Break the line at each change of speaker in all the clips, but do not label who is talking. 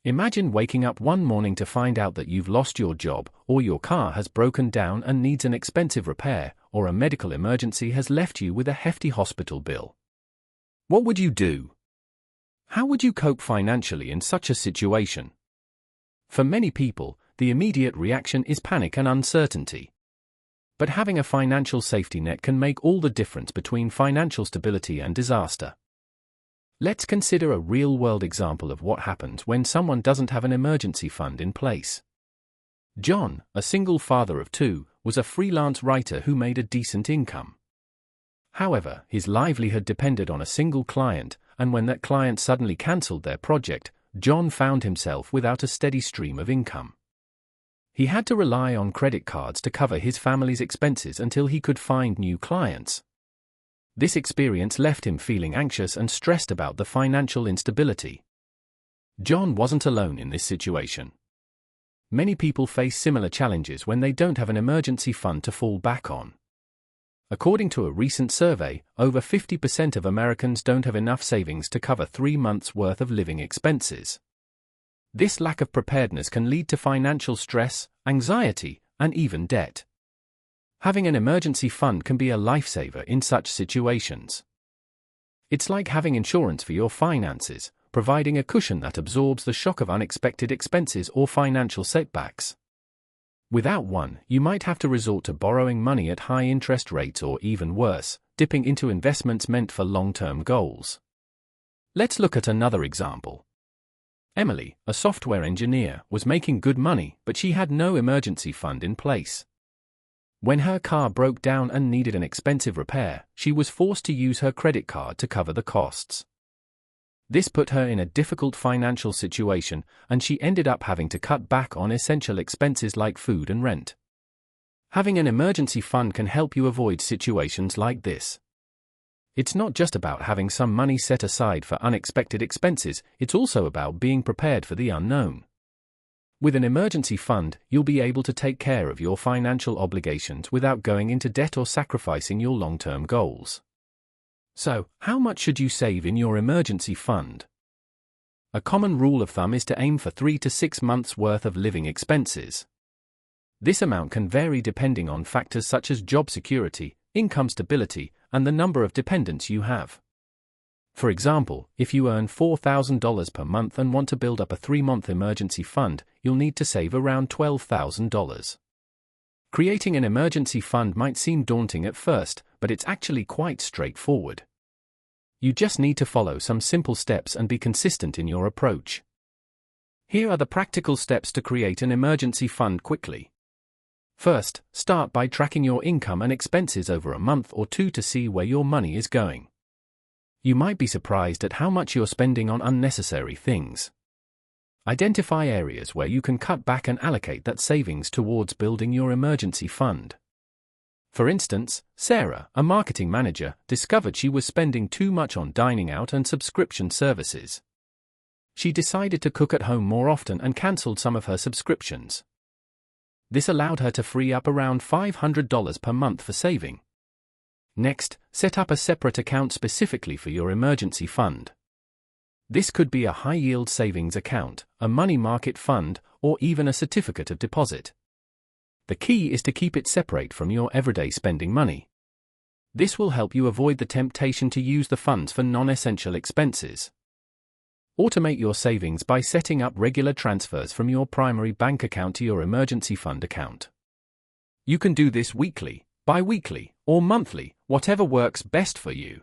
Imagine waking up one morning to find out that you've lost your job, or your car has broken down and needs an expensive repair, or a medical emergency has left you with a hefty hospital bill. What would you do? How would you cope financially in such a situation? For many people, the immediate reaction is panic and uncertainty. But having a financial safety net can make all the difference between financial stability and disaster. Let's consider a real-world example of what happens when someone doesn't have an emergency fund in place. John, a single father of two, was a freelance writer who made a decent income. However, his livelihood depended on a single client, and when that client suddenly cancelled their project, John found himself without a steady stream of income. He had to rely on credit cards to cover his family's expenses until he could find new clients. This experience left him feeling anxious and stressed about the financial instability. John wasn't alone in this situation. Many people face similar challenges when they don't have an emergency fund to fall back on. According to a recent survey, over 50% of Americans don't have enough savings to cover 3 months' worth of living expenses. This lack of preparedness can lead to financial stress, anxiety, and even debt. Having an emergency fund can be a lifesaver in such situations. It's like having insurance for your finances, providing a cushion that absorbs the shock of unexpected expenses or financial setbacks. Without one, you might have to resort to borrowing money at high interest rates or even worse, dipping into investments meant for long-term goals. Let's look at another example. Emily, a software engineer, was making good money, but she had no emergency fund in place. When her car broke down and needed an expensive repair, she was forced to use her credit card to cover the costs. This put her in a difficult financial situation, and she ended up having to cut back on essential expenses like food and rent. Having an emergency fund can help you avoid situations like this. It's not just about having some money set aside for unexpected expenses, it's also about being prepared for the unknown. With an emergency fund, you'll be able to take care of your financial obligations without going into debt or sacrificing your long-term goals. So, how much should you save in your emergency fund? A common rule of thumb is to aim for 3 to 6 months' worth of living expenses. This amount can vary depending on factors such as job security, income stability, and the number of dependents you have. For example, if you earn $4,000 per month and want to build up a 3-month emergency fund, you'll need to save around $12,000. Creating an emergency fund might seem daunting at first, but it's actually quite straightforward. You just need to follow some simple steps and be consistent in your approach. Here are the practical steps to create an emergency fund quickly. First, start by tracking your income and expenses over a month or two to see where your money is going. You might be surprised at how much you're spending on unnecessary things. Identify areas where you can cut back and allocate that savings towards building your emergency fund. For instance, Sarah, a marketing manager, discovered she was spending too much on dining out and subscription services. She decided to cook at home more often and cancelled some of her subscriptions. This allowed her to free up around $500 per month for saving. Next, set up a separate account specifically for your emergency fund. This could be a high-yield savings account, a money market fund, or even a certificate of deposit. The key is to keep it separate from your everyday spending money. This will help you avoid the temptation to use the funds for non-essential expenses. Automate your savings by setting up regular transfers from your primary bank account to your emergency fund account. You can do this weekly, bi-weekly, or monthly, whatever works best for you.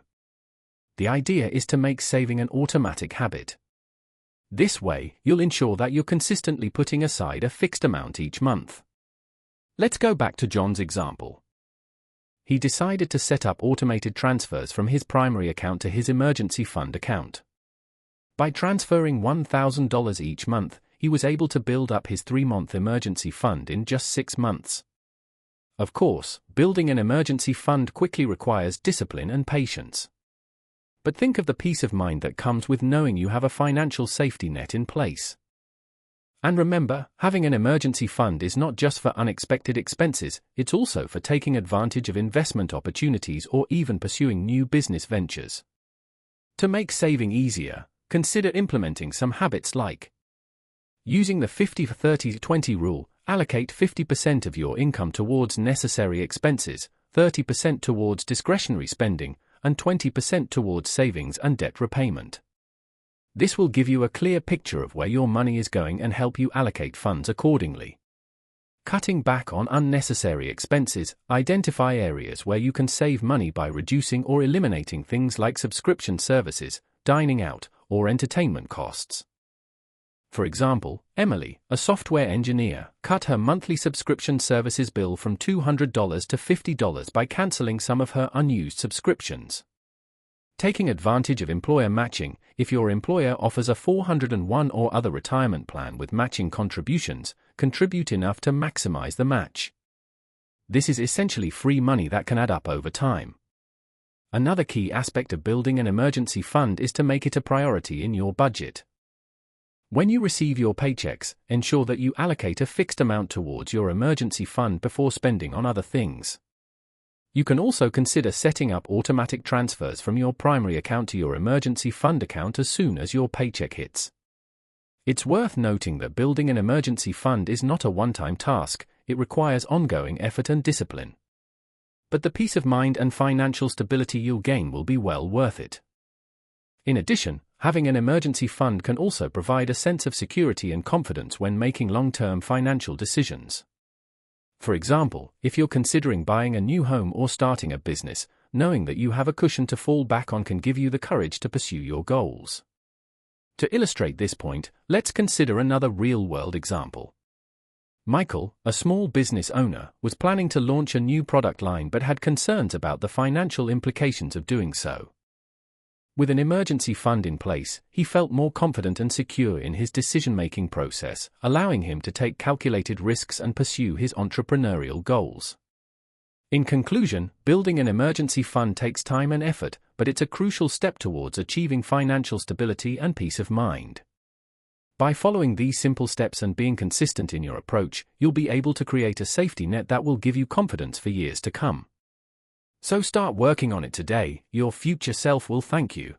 The idea is to make saving an automatic habit. This way, you'll ensure that you're consistently putting aside a fixed amount each month. Let's go back to John's example. He decided to set up automated transfers from his primary account to his emergency fund account. By transferring $1,000 each month, he was able to build up his 3-month emergency fund in just 6 months. Of course, building an emergency fund quickly requires discipline and patience. But think of the peace of mind that comes with knowing you have a financial safety net in place. And remember, having an emergency fund is not just for unexpected expenses, it's also for taking advantage of investment opportunities or even pursuing new business ventures. To make saving easier, consider implementing some habits like Using the 50-30-20 rule, allocate 50% of your income towards necessary expenses, 30% towards discretionary spending, and 20% towards savings and debt repayment. This will give you a clear picture of where your money is going and help you allocate funds accordingly. Cutting back on unnecessary expenses, identify areas where you can save money by reducing or eliminating things like subscription services, dining out, or entertainment costs. For example, Emily, a software engineer, cut her monthly subscription services bill from $200 to $50 by canceling some of her unused subscriptions. Taking advantage of employer matching, if your employer offers a 401 or other retirement plan with matching contributions, contribute enough to maximize the match. This is essentially free money that can add up over time. Another key aspect of building an emergency fund is to make it a priority in your budget. When you receive your paychecks, ensure that you allocate a fixed amount towards your emergency fund before spending on other things. You can also consider setting up automatic transfers from your primary account to your emergency fund account as soon as your paycheck hits. It's worth noting that building an emergency fund is not a one-time task, it requires ongoing effort and discipline. But the peace of mind and financial stability you'll gain will be well worth it. In addition, having an emergency fund can also provide a sense of security and confidence when making long-term financial decisions. For example, if you're considering buying a new home or starting a business, knowing that you have a cushion to fall back on can give you the courage to pursue your goals. To illustrate this point, let's consider another real-world example. Michael, a small business owner, was planning to launch a new product line but had concerns about the financial implications of doing so. With an emergency fund in place, he felt more confident and secure in his decision-making process, allowing him to take calculated risks and pursue his entrepreneurial goals. In conclusion, building an emergency fund takes time and effort, but it's a crucial step towards achieving financial stability and peace of mind. By following these simple steps and being consistent in your approach, you'll be able to create a safety net that will give you confidence for years to come. So start working on it today, your future self will thank you.